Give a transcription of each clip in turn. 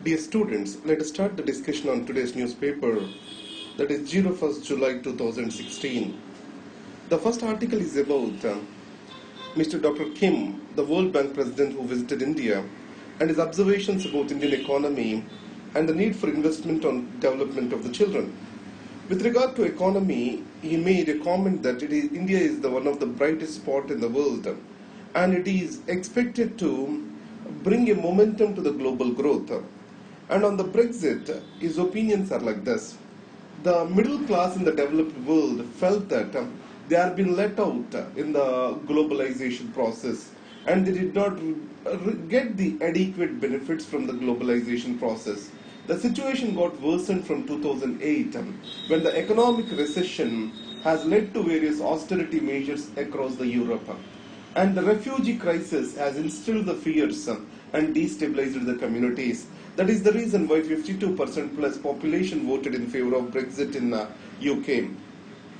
Dear students, let us start the discussion on today's newspaper, that is 01st July 2016. The first article is about Mr. Dr. Kim, the World Bank president who visited India, and his observations about Indian economy and the need for investment on development of the children. With regard to economy, he made a comment that India is one of the brightest spots in the world, and it is expected to bring a momentum to the global growth. And on the Brexit, his opinions are like this. The middle class in the developed world felt that they are being let out in the globalization process, and they did not get the adequate benefits from the globalization process. The situation got worsened from 2008 when the economic recession has led to various austerity measures across the Europe. And the refugee crisis has instilled the fears and destabilized the communities. That is the reason why 52% plus population voted in favor of Brexit in UK.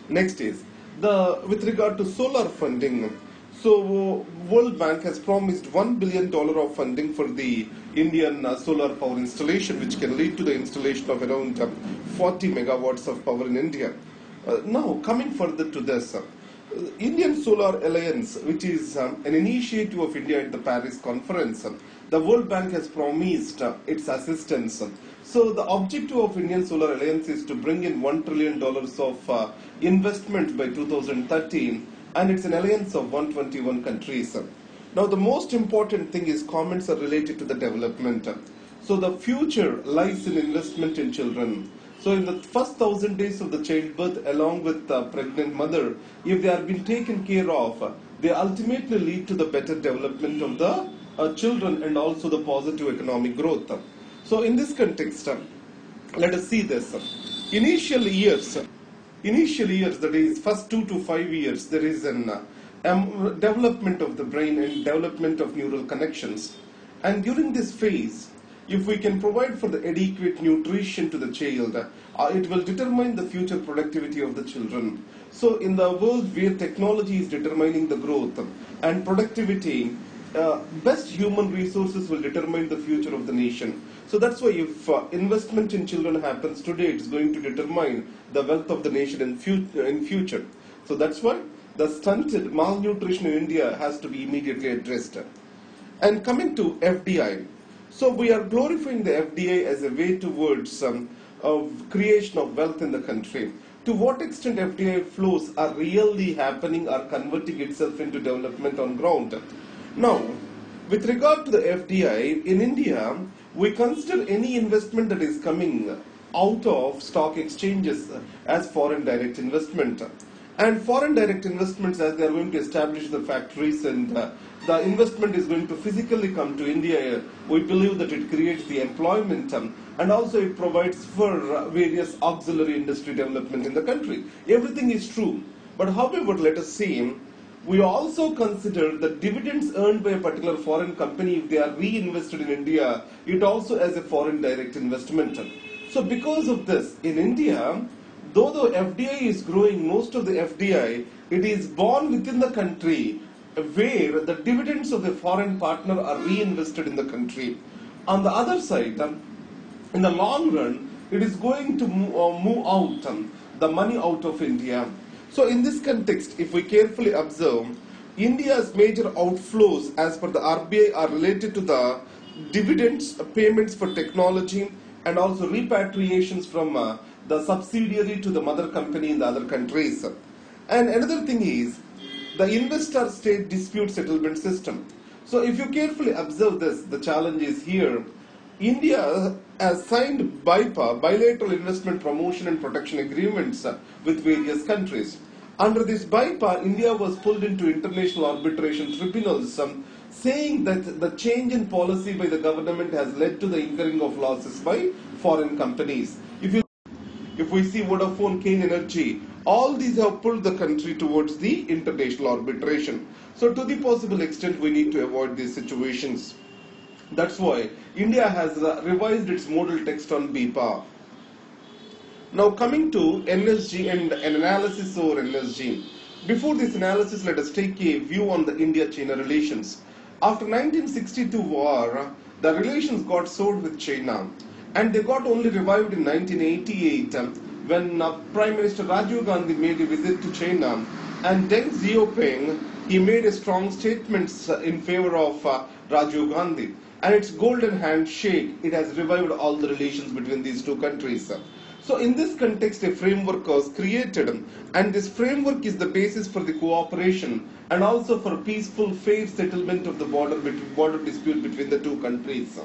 Next is, with regard to solar funding, so World Bank has promised $1 billion of funding for the Indian solar power installation, which can lead to the installation of around 40 megawatts of power in India. Now, coming further to this, Indian Solar Alliance, which is an initiative of India at the Paris conference, the World Bank has promised its assistance. So the objective of Indian Solar Alliance is to bring in $1 trillion of investment by 2013, and it's an alliance of 121 countries. Now the most important thing is comments are related to the development. So the future lies in investment in children. So in the first 1,000 days of the childbirth, along with the pregnant mother, if they are being taken care of, they ultimately lead to the better development of the children and also the positive economic growth. So in this context, let us see this. Initial years, that is first 2 to 5 years, there is an development of the brain and development of neural connections. And during this phase, if we can provide for the adequate nutrition to the child, it will determine the future productivity of the children. So in the world where technology is determining the growth and productivity, best human resources will determine the future of the nation. So that's why if investment in children happens today, it's going to determine the wealth of the nation in future. So that's why the stunted malnutrition in India has to be immediately addressed. And coming to FDI, so we are glorifying the FDI as a way towards creation of wealth in the country. To what extent FDI flows are really happening, are converting itself into development on ground? Now, with regard to the FDI, in India, we consider any investment that is coming out of stock exchanges as foreign direct investment. And foreign direct investments, as they are going to establish the factories and the investment is going to physically come to India, we believe that it creates the employment and also it provides for various auxiliary industry development in the country. Everything is true. But however, let us see, we also consider the dividends earned by a particular foreign company, if they are reinvested in India, it also as a foreign direct investment. So because of this, in India, though the FDI is growing, most of the FDI, it is born within the country where the dividends of the foreign partner are reinvested in the country. On the other side, in the long run, it is going to move out the money out of India. So in this context, if we carefully observe, India's major outflows as per the RBI are related to the dividends, payments for technology, and also repatriations from the subsidiary to the mother company in the other countries. And another thing is the investor-state dispute settlement system. So if you carefully observe this, the challenge is here. India has signed BIPA, Bilateral Investment Promotion and Protection Agreements with various countries. Under this BIPA, India was pulled into international arbitration tribunals, saying that the change in policy by the government has led to the incurring of losses by foreign companies. If we see Vodafone, Kane Energy, all these have pulled the country towards the international arbitration. So to the possible extent, we need to avoid these situations. That's why India has revised its model text on BIPA. Now coming to NSG and an analysis over NSG. Before this analysis, let us take a view on the India-China relations. After 1962 war, the relations got soured with China, and they got only revived in 1988 when Prime Minister Rajiv Gandhi made a visit to China, and Deng Xiaoping, he made a strong statements in favor of Rajiv Gandhi, and its golden handshake, it has revived all the relations between these two countries. So in this context, a framework was created, and this framework is the basis for the cooperation and also for peaceful, fair settlement of the border dispute between the two countries.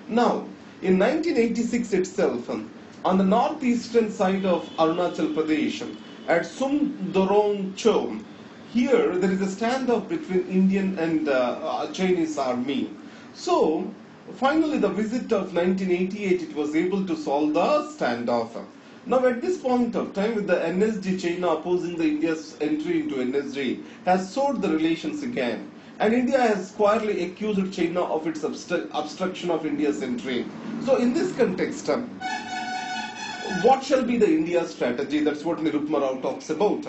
Now, in 1986 itself, on the northeastern side of Arunachal Pradesh, at Sumdorong Cho, here there is a standoff between Indian and Chinese army. So, finally the visit of 1988, it was able to solve the standoff. Now at this point of time, with the NSG, China opposing the India's entry into NSG, has soured the relations again. And India has squarely accused China of its obstruction of India's entry. So in this context, what shall be the India strategy? That's what Nirupma Rao talks about.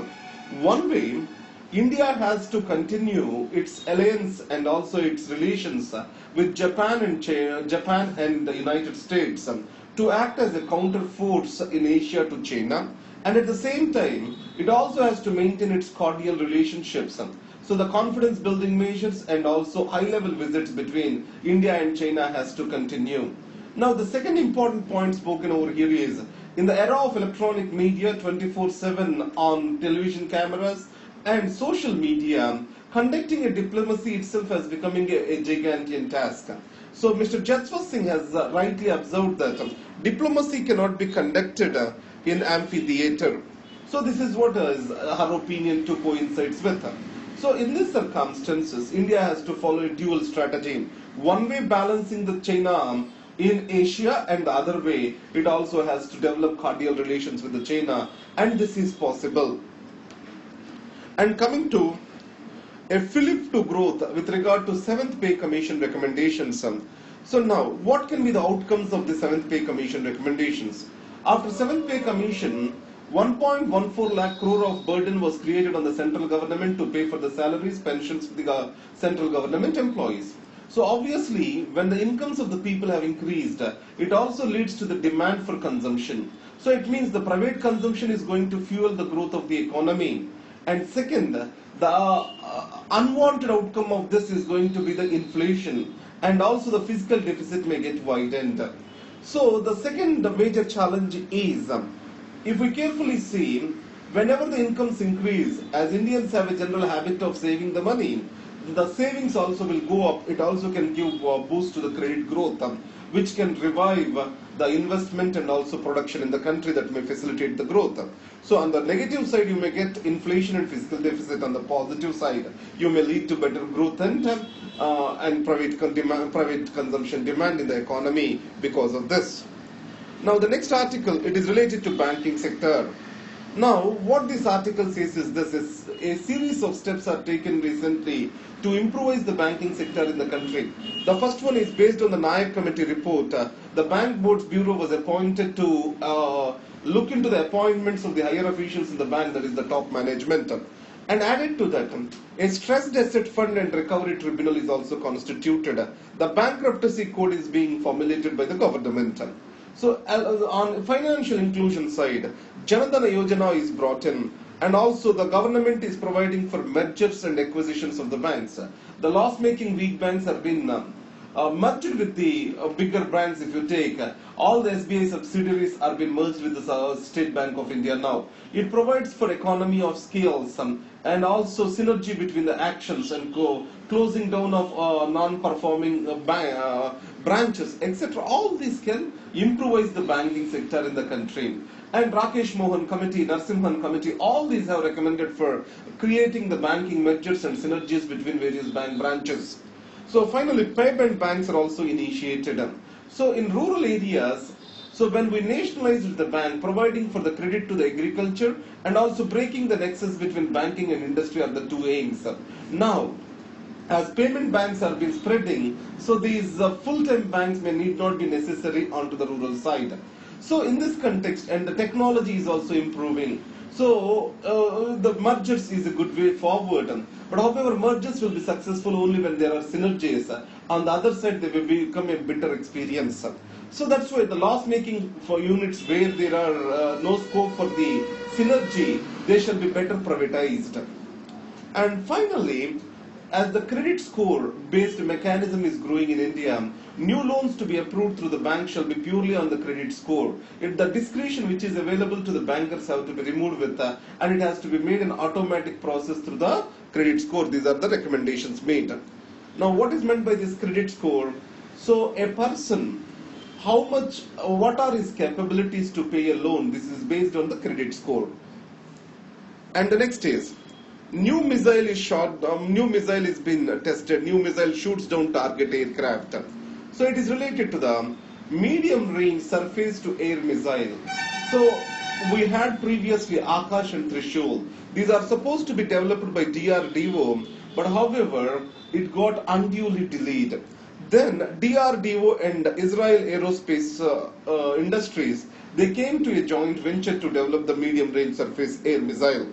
One way, India has to continue its alliance and also its relations with Japan and the United States to act as a counter force in Asia to China, and at the same time it also has to maintain its cordial relationships. So the confidence building measures and also high level visits between India and China has to continue. Now the second important point spoken over here is, in the era of electronic media, 24/7 on television cameras and social media, conducting a diplomacy itself has becoming a gigantic task. So Mr. Jaswant Singh has rightly observed that diplomacy cannot be conducted in amphitheater. So this is what her opinion to coincides with. So in these circumstances, India has to follow a dual strategy. One way balancing the China in Asia, and the other way it also has to develop cordial relations with the China, and this is possible. And coming to a fillip to growth with regard to 7th Pay Commission recommendations. So now, what can be the outcomes of the 7th Pay Commission recommendations? After 7th Pay Commission, 1.14 lakh crore of burden was created on the central government to pay for the salaries, pensions for the central government employees. So obviously, when the incomes of the people have increased, it also leads to the demand for consumption. So it means the private consumption is going to fuel the growth of the economy. And second, the unwanted outcome of this is going to be the inflation, and also the fiscal deficit may get widened. So the second major challenge is, if we carefully see, whenever the incomes increase, as Indians have a general habit of saving the money, the savings also will go up. It also can give a boost to the credit growth, which can revive the investment and also production in the country that may facilitate the growth. So on the negative side, you may get inflation and fiscal deficit. On the positive side, you may lead to better growth and private consumption demand in the economy because of this. Now the next article, it is related to banking sector. Now what this article says is this: is a series of steps are taken recently to improvise the banking sector in the country. The first one is based on the Nayak Committee report. The Bank Boards Bureau was appointed to look into the appointments of the higher officials in the bank, that is the top management. And added to that, a stressed asset fund and recovery tribunal is also constituted. The bankruptcy code is being formulated by the government. So on financial inclusion side, Janadana Yojana is brought in, and also the government is providing for mergers and acquisitions of the banks. The loss-making weak banks have been merged with the bigger banks. If you take all the SBI subsidiaries are being merged with the State Bank of India now. It provides for economy of scales and also synergy between the actions and closing down of non-performing branches, etc. All these can improvise the banking sector in the country. And Rakesh Mohan Committee, Narsimhan Committee, all these have recommended for creating the banking mergers and synergies between various bank branches. So finally, payment banks are also initiated. So in rural areas, so when we nationalized the bank, providing for the credit to the agriculture and also breaking the nexus between banking and industry are the two aims. Now, As payment banks are been spreading, so these full-time banks may need not be necessary onto the rural side. So in this context, and the technology is also improving, so the mergers is a good way forward. But however, mergers will be successful only when there are synergies. On the other side, they will become a bitter experience. So that's why the loss making for units where there are no scope for the synergy, they shall be better privatized. And finally, as the credit score based mechanism is growing in India, new loans to be approved through the bank shall be purely on the credit score. If the discretion which is available to the bankers have to be removed with, and it has to be made an automatic process through the credit score. These are the recommendations made. Now, what is meant by this credit score? So, a person, what are his capabilities to pay a loan? This is based on the credit score. And the next is, new missile is shot, new missile is been tested, new missile shoots down target aircraft. So it is related to the medium range surface to air missile. So we had previously Akash and Trishul. These are supposed to be developed by DRDO, but however, it got unduly delayed. Then DRDO and Israel Aerospace Industries, they came to a joint venture to develop the medium range surface air missile.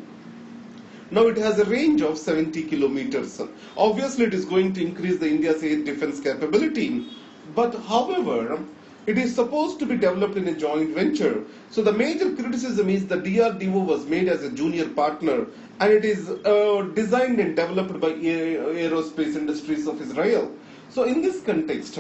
Now it has a range of 70 kilometers. Obviously, it is going to increase the India's air defense capability. But however, it is supposed to be developed in a joint venture. So the major criticism is the DRDO was made as a junior partner, and it is designed and developed by Aerospace Industries of Israel. So in this context,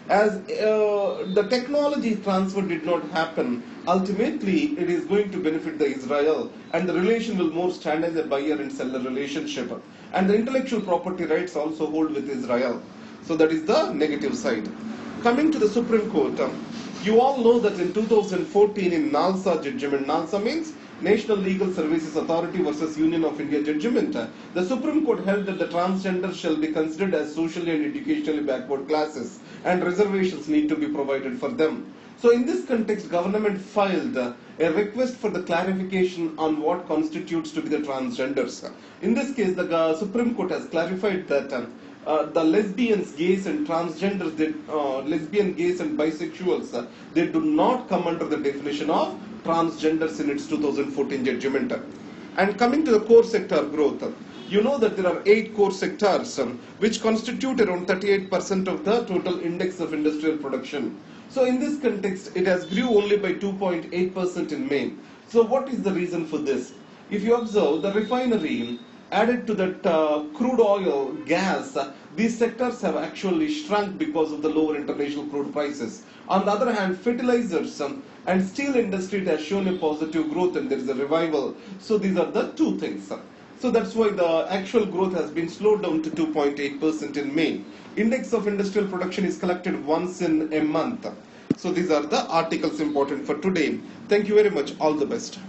as the technology transfer did not happen, ultimately it is going to benefit the Israel, and the relation will more stand as a buyer and seller relationship. And the intellectual property rights also hold with Israel. So that is the negative side. Coming to the Supreme Court, you all know that in 2014 in NALSA judgment, NALSA means National Legal Services Authority versus Union of India judgment, the Supreme Court held that the transgender shall be considered as socially and educationally backward classes, and reservations need to be provided for them. So in this context, government filed a request for the clarification on what constitutes to be the transgenders. In this case, the Supreme Court has clarified that the lesbians, gays and transgenders, lesbian, gays and bisexuals, they do not come under the definition of transgenders in its 2014 judgment. And coming to the core sector growth, you know that there are 8 core sectors which constitute around 38% of the total index of industrial production. So in this context, it has grew only by 2.8% in May. So what is the reason for this? If you observe, the refinery added to that crude oil, gas, these sectors have actually shrunk because of the lower international crude prices. On the other hand, fertilizers and steel industry, it has shown a positive growth and there is a revival. So these are the two things. So that's why the actual growth has been slowed down to 2.8% in May. Index of industrial production is collected once in a month. So these are the articles important for today. Thank you very much. All the best.